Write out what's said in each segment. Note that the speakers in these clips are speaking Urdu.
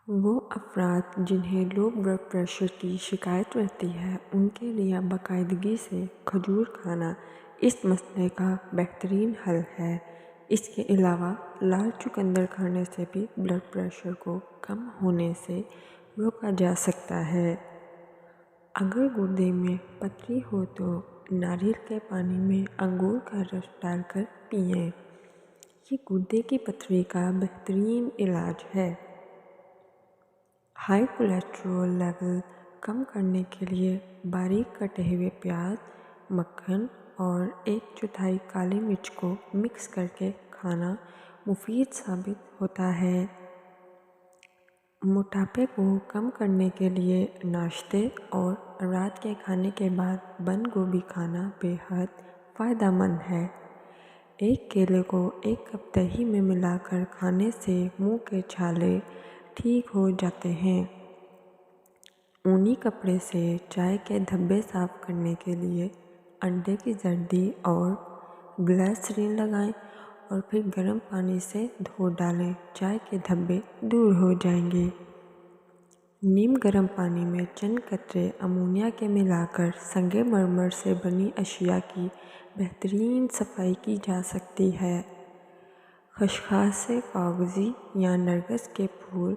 وہ افراد جنہیں لو بلڈ پریشر کی شکایت رہتی ہے ان کے لیے باقاعدگی سے کھجور کھانا اس مسئلے کا بہترین حل ہے۔ اس کے علاوہ لال چقندر کھانے سے بھی بلڈ پریشر کو کم ہونے سے روکا جا سکتا ہے۔ اگر گردے میں پتھری ہو تو ناریل کے پانی میں انگور کا رس ڈال کر پئیں۔ یہ گردے کی پتھری کا بہترین علاج ہے۔ ہائی کولیسٹرول لیول کم کرنے کے لیے باریک کٹے ہوئے پیاز، مکھن اور 1/4 کالی مرچ کو مکس کرکے کھانا مفید ثابت ہوتا ہے۔ موٹاپے کو کم کرنے کے لیے ناشتے اور رات کے کھانے کے بعد بند گوبھی کھانا بے حد فائدہ مند ہے۔ ایک کیلے کو 1 کپ دہی میں ملا کر کھانے سے منہ کے چھالے ٹھیک ہو جاتے ہیں۔ اونی کپڑے سے چائے کے دھبے صاف کرنے کے لیے انڈے کی زردی اور گلیسرین لگائیں اور پھر گرم پانی سے دھو ڈالیں، چائے کے دھبے دور ہو جائیں گے۔ نیم گرم پانی میں چند قطرے امونیا کے ملا کر سنگ مرمر سے بنی اشیاء کی بہترین صفائی کی جا سکتی ہے۔ خسخاس کاغذی یا نرگس کے پھول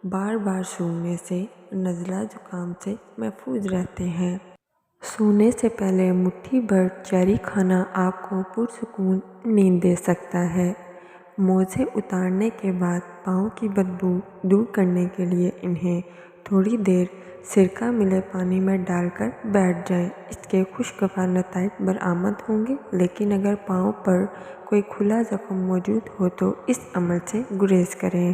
بار بار سونگھنے سے نزلہ زکام سے محفوظ رہتے ہیں۔ سونے سے پہلے مٹھی بھر چیری کھانا آپ کو پرسکون نیند دے سکتا ہے۔ موزے اتارنے کے بعد پاؤں کی بدبو دور کرنے کے لیے انہیں تھوڑی دیر سرکہ ملے پانی میں ڈال کر بیٹھ جائیں۔ اس کے خوشگوار نتائج برآمد ہوں گے، لیکن اگر پاؤں پر کوئی کھلا زخم موجود ہو تو اس عمل سے گریز کریں۔